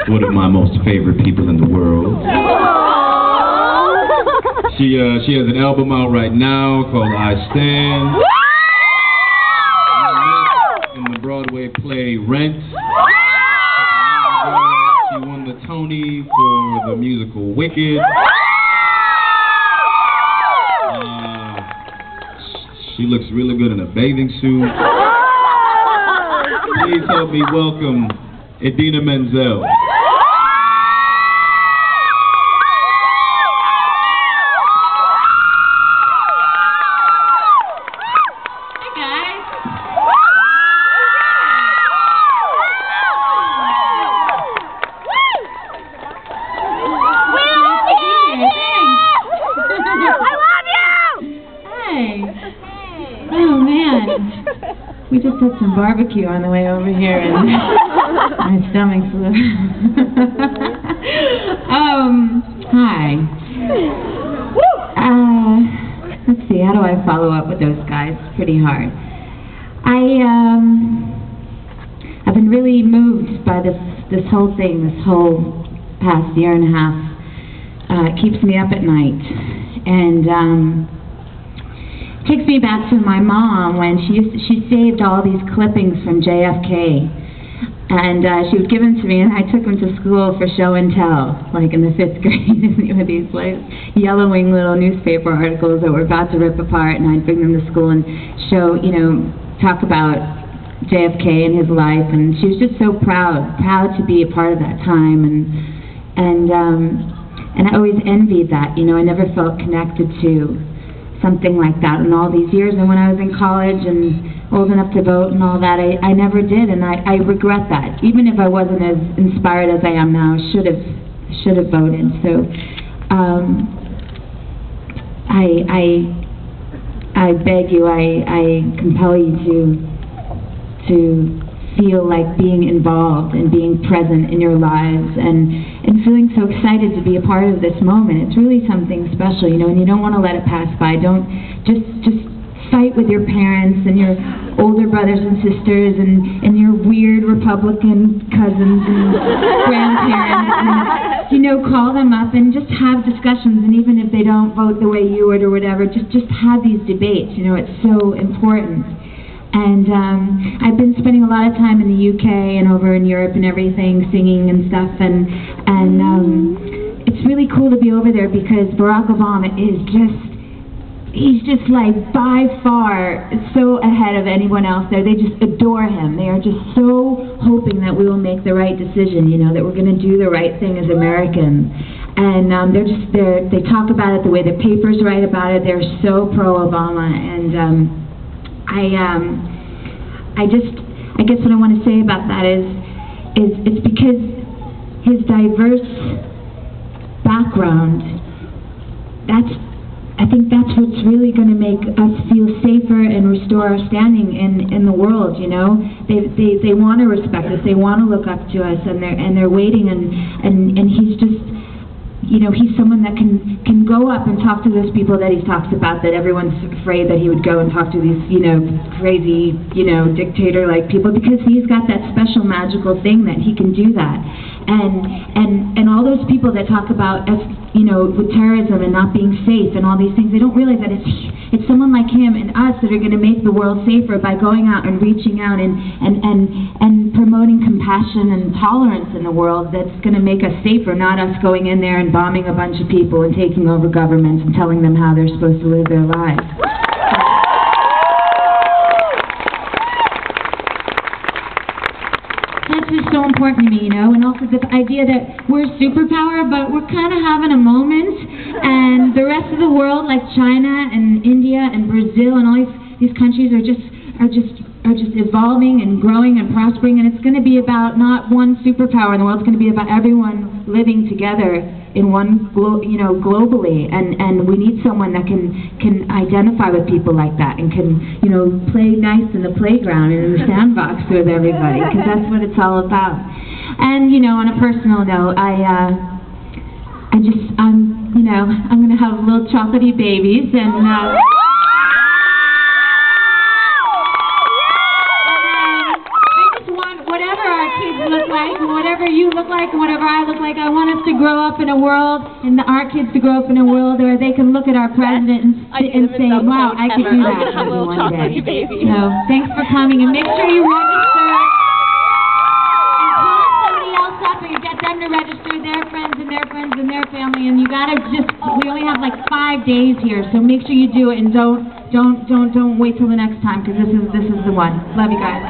one of my most favorite people in the world. She has an album out right now called I Stand. In the Broadway play Rent. She won the Tony for the musical Wicked. She looks really good in a bathing suit. Please help me welcome Idina Menzel. We just had some barbecue on the way over here, and my stomach's a little... Hi. Let's see, how do I follow up with those guys? It's pretty hard. I've been really moved by this whole thing, this whole past year and a half. It keeps me up at night, and takes me back to my mom when she saved all these clippings from JFK, and she would give them to me, and I took them to school for show and tell, like in the 5th grade. With these like yellowing little newspaper articles that were about to rip apart, and I'd bring them to school and show, talk about JFK and his life, and she was just so proud to be a part of that time, and I always envied that. I never felt connected to something like that in all these years, and when I was in college and old enough to vote and all that, I never did, and I regret that. Even if I wasn't as inspired as I am now, I should have voted. So I beg you, I compel you to feel like being involved and being present in your lives, and feeling so excited to be a part of this moment. It's really something special, and you don't want to let it pass by. Don't just fight with your parents and your older brothers and sisters and your weird Republican cousins and grandparents, and call them up and just have discussions, and even if they don't vote the way you would or whatever, just have these debates. It's so important. And I've been spending a lot of time in the UK and over in Europe and everything, singing and stuff, and it's really cool to be over there because Barack Obama he's just like by far so ahead of anyone else there. They just adore him. They are just so hoping that we will make the right decision, that we're going to do the right thing as Americans. And they talk about it the way the papers write about it. They're so pro-Obama, and I guess what I want to say about that is it's because his diverse background, I think that's what's really going to make us feel safer and restore our standing in the world. They want to respect us, they want to look up to us, and they're waiting, and he's just, he's someone that can go up and talk to those people that he talks about, that everyone's afraid that he would go and talk to these, crazy, dictator-like people, because he's got that special magical thing that he can do that. And all those people that talk about us, with terrorism and not being safe and all these things, they don't realize that it's someone like him and us that are going to make the world safer by going out and reaching out and promoting compassion and tolerance in the world. That's going to make us safer, not us going in there and bombing a bunch of people and taking over governments and telling them how they're supposed to live their lives. That's just so important to me, and also the idea that we're a superpower, but we're kind of having a moment, and the rest of the world, like China and India and Brazil and all these countries are just evolving and growing and prospering, and it's going to be about not one superpower in the world. It's going to be about everyone living together in one, globally, and we need someone that can identify with people like that and can, play nice in the playground and in the sandbox with everybody, because that's what it's all about. And on a personal note, I'm going to have little chocolatey babies, and I just want whatever our kids look like, whatever whatever you look like and whatever I look like. I want us to grow up in a world, and our kids to grow up in a world where they can look at our president and say, wow, I could do that maybe one day. So thanks for coming, and make sure you register. And call somebody else up and get them to register, their friends and their friends and their family. And you gotta we only have like 5 days here, so make sure you do it, and don't wait till the next time, because this is the one. Love you guys.